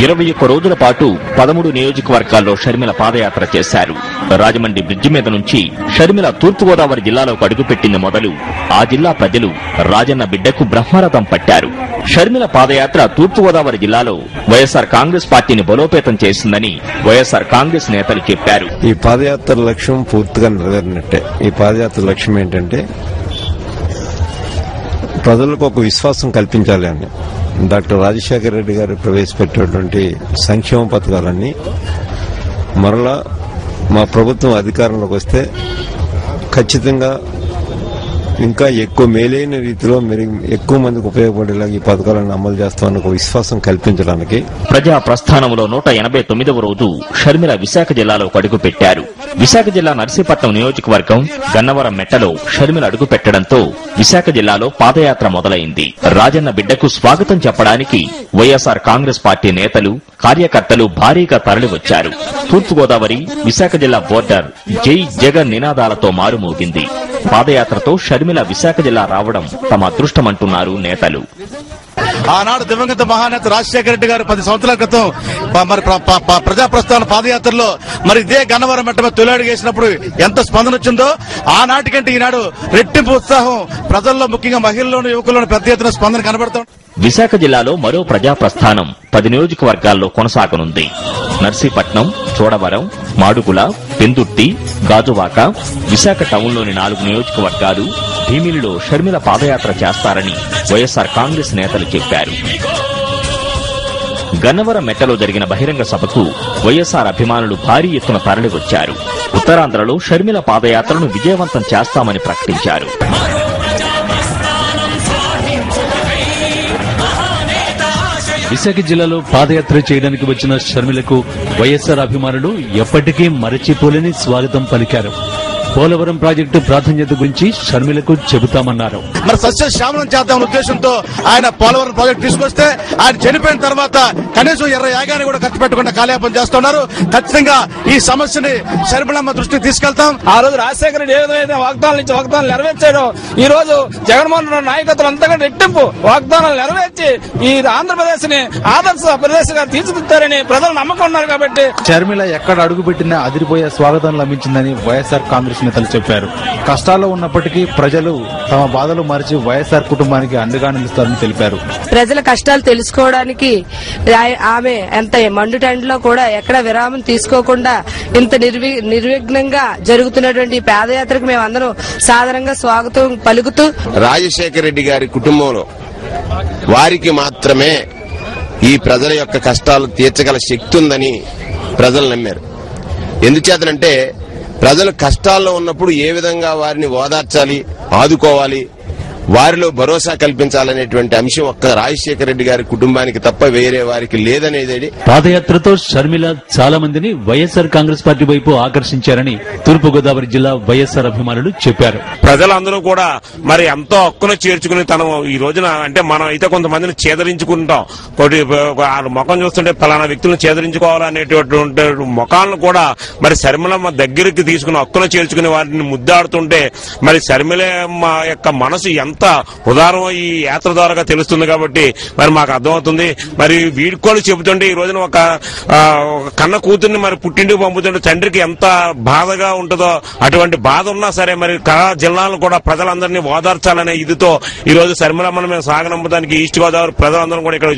21 రోజుల పాటు 13 నియోజకవర్గాల్లో షర్మిల పాదయాత్ర చేశారు. రాజమండ్రి బ్రిడ్జి మీద నుంచి షర్మిల తూర్పుగోదావరి జిల్లాలోకి అడుగుపెట్టింది మొదలు ఆ జిల్లా ప్రజలు రాజన్న బిడ్డకు బ్రహ్మరథం పట్టారు. షర్మిల పాదయాత్ర తూర్పుగోదావరి జిల్లాలో వైఎస్ఆర్ కాంగ్రెస్ పార్టీని బలోపేతం చేసిందని వైఎస్ఆర్ కాంగ్రెస్ నేతలు చెప్పారు. ఈ పాదయాత్ర లక్ష్యం పూర్తిగా నెరవేరినట్టే. ఈ పాదయాత్ర లక్ష్యం ఏంటంటే ప్రజలకు ఒక విశ్వాసం కల్పించాలి అని డాక్టర్ రాజశేఖర రెడ్డి గారు ప్రవేశపెట్టినటువంటి సంక్షేమ పథకాలన్నీ మరలా మా ప్రభుత్వం అధికారంలోకి వస్తే ఖచ్చితంగా ఇంకా ఎక్కువ మేలైన రీతిలో ఎక్కువ మందికి ఉపయోగపడేలాగా ఈ పథకాలను అమలు చేస్తామని ఒక విశ్వాసం కల్పించడానికి ప్రజా ప్రస్థానంలో 189వ రోజు షర్మిల విశాఖ జిల్లాలో అడుగుపెట్టారు. విశాఖ జిల్లా నర్సీపట్నం నియోజకవర్గం గన్నవరం మెట్టలో షర్మిల అడుగుపెట్టడంతో విశాఖ జిల్లాలో పాదయాత్ర మొదలైంది. రాజన్న బిడ్డకు స్వాగతం చెప్పడానికి వైఎస్ఆర్ కాంగ్రెస్ పార్టీ నేతలు కార్యకర్తలు భారీగా తరలివచ్చారు. తూర్పుగోదావరి విశాఖ జిల్లా బోర్డర్ జై జగన్ నినాదాలతో మారుమోగింది. పాదయాత్రతో షర్మిల విశాఖ జిల్లా రావడం తమ అదృష్టమంటున్నారు నేతలు. ఆనాడు దివంగత మహానేత రాజశేఖర రెడ్డి గారు 10 సంవత్సరాల క్రితం మరి ప్రజాప్రస్థాన పాదయాత్రలో మరి ఇదే గన్నవరం మెట్ట తొలిఅడుగు వేసినప్పుడు ఎంత స్పందన వచ్చిందో ఆనాటికంటే ఈనాడు రెట్టింపు ఉత్సాహం ప్రజల్లో ముఖ్యంగా మహిళల్లోనూ యువకుల్లోనూ పెద్ద ఎత్తున స్పందన కనబడతాం. విశాఖ జిల్లాలో మరో ప్రజాప్రస్థానం 10 నియోజకవర్గాల్లో కొనసాగనుంది. నర్సీపట్నం, చోడవరం, మాడుగుల, పెందుర్తి, గాజువాక, విశాఖ టౌన్లోని 4 నియోజకవర్గాలు, భీమిలిలో షర్మిల పాదయాత్ర చేస్తారని వైఎస్ఆర్ కాంగ్రెస్ నేతలు చెప్పారు. గన్నవరం మెట్టలో జరిగిన బహిరంగ సభకు వైఎస్ఆర్ అభిమానులు భారీ ఎత్తున తరలివచ్చారు. ఉత్తరాంధ్రలో షర్మిల పాదయాత్రను విజయవంతం చేస్తామని ప్రకటించారు. విశాఖ జిల్లాలో పాదయాత్ర చేయడానికి వచ్చిన షర్మిలకు వైఎస్ఆర్ అభిమానులు ఎప్పటికీ మరచిపోలేని స్వాగతం పలికారు. పోలవరం ప్రాజెక్టు ప్రాధాన్యత గురించి షర్మిలకు చెబుతామన్నారు. మరి సస్యశ్యామలం చేద్దామన్న ఉద్దేశంతో ఆయన పోలవరం ప్రాజెక్టు తీసుకొస్తే ఆయన చనిపోయిన తర్వాత కనీసం 20 యాగాన్ని కూడా ఖర్చు పెట్టకుండా కాలయాపన చేస్తున్నారు. ఖచ్చితంగా ఈ సమస్యని షర్మిలమ్మ దృష్టికి తీసుకెళ్తాం. ఆ రోజు రాజశేఖర రెడ్డి ఏదైతే వాగ్దానాలు ఇచ్చి వాగ్దానాలు నెరవేర్చాడో ఈ రోజు జగన్మోహన్ రెడ్డి నాయకత్వం అంతకంటే రెట్టింపు వాగ్దానాలు నెరవేర్చి ఈ ఆంధ్రప్రదేశ్ ని ఆదర్శ ప్రదేశంగా తీర్చిదిద్దారని ప్రజలు నమ్మకం ఉన్నారు. కాబట్టి షర్మిల ఎక్కడ అడుగుపెట్టినా అదిరిపోయే స్వాగతం లభించిందని వైఎస్ఆర్ కాంగ్రెస్ నేతలు చెప్పారు. కష్టాల్లో ఉన్నప్పటికీ ప్రజలు తమ బాధలు మరిచి వైఎస్ఆర్ కుటుంబానికి అండగా నిలుస్తారని తెలిపారు. ప్రజల కష్టాలు తెలుసుకోవడానికి ఆమె ఎంత మండుటెండలో కూడా ఎక్కడ విరామం తీసుకోకుండా ఇంత నిర్విఘ్నంగా జరుగుతున్నటువంటి పాదయాత్రకు మేమందరం సాధారణంగా స్వాగతం పలుకుతూ రాజశేఖర రెడ్డి గారి కుటుంబంలో వారికి మాత్రమే ఈ ప్రజల యొక్క కష్టాలు తీర్చగల శక్తి ఉందని ప్రజలు నమ్మారు. ఎందుచేతనంటే ప్రజలు కష్టాల్లో ఉన్నప్పుడు ఏ విధంగా వారిని ఓదార్చాలి, ఆదుకోవాలి, వారిలో భరోసా కల్పించాలనేటువంటి అంశం ఒక్క రాజశేఖర రెడ్డి గారి కుటుంబానికి తప్ప వేరే వారికి లేదనేది. పాదయాత్రతో షర్మిల చాలా మందిని వైఎస్ఆర్ కాంగ్రెస్ పార్టీ వైపు ఆకర్షించారని తూర్పుగోదావరి జిల్లా వైఎస్ఆర్ అభిమానులు చెప్పారు. ప్రజలందరూ కూడా మరి ఎంతో హక్కును చేర్చుకుని తను ఈ రోజున అంటే మనం అయితే కొంతమందిని చేదరించుకుంటాం. ముఖం చూస్తుంటే ఫలానా వ్యక్తులను చేదరించుకోవాలనేటువంటి ముఖాలను కూడా మరి షర్మిలమ్మ దగ్గరికి తీసుకుని హక్కును చేర్చుకుని వారిని ముద్దాడుతుంటే మరి షర్మిలమ్మ యొక్క మనసు ఎంత ఉదారం ఈ యాత్ర ద్వారా తెలుస్తుంది. కాబట్టి మరి మాకు అర్థమవుతుంది. మరి వీడుకోలు చెబుతుంటే ఈ రోజున ఒక కన్న కూతుర్ని మరి పుట్టింటికి పంపుతుంటే తండ్రికి ఎంత బాధగా ఉంటుందో అటువంటి బాధ ఉన్నా సరే మరి జిల్లాలను కూడా ప్రజలందరినీ ఓదార్చాలనే ఇదితో ఈ రోజు షర్మిలమ్మను మేము సాగనంపడానికి ఈస్ట్ గోదావరి ప్రజలందరం కూడా ఇక్కడ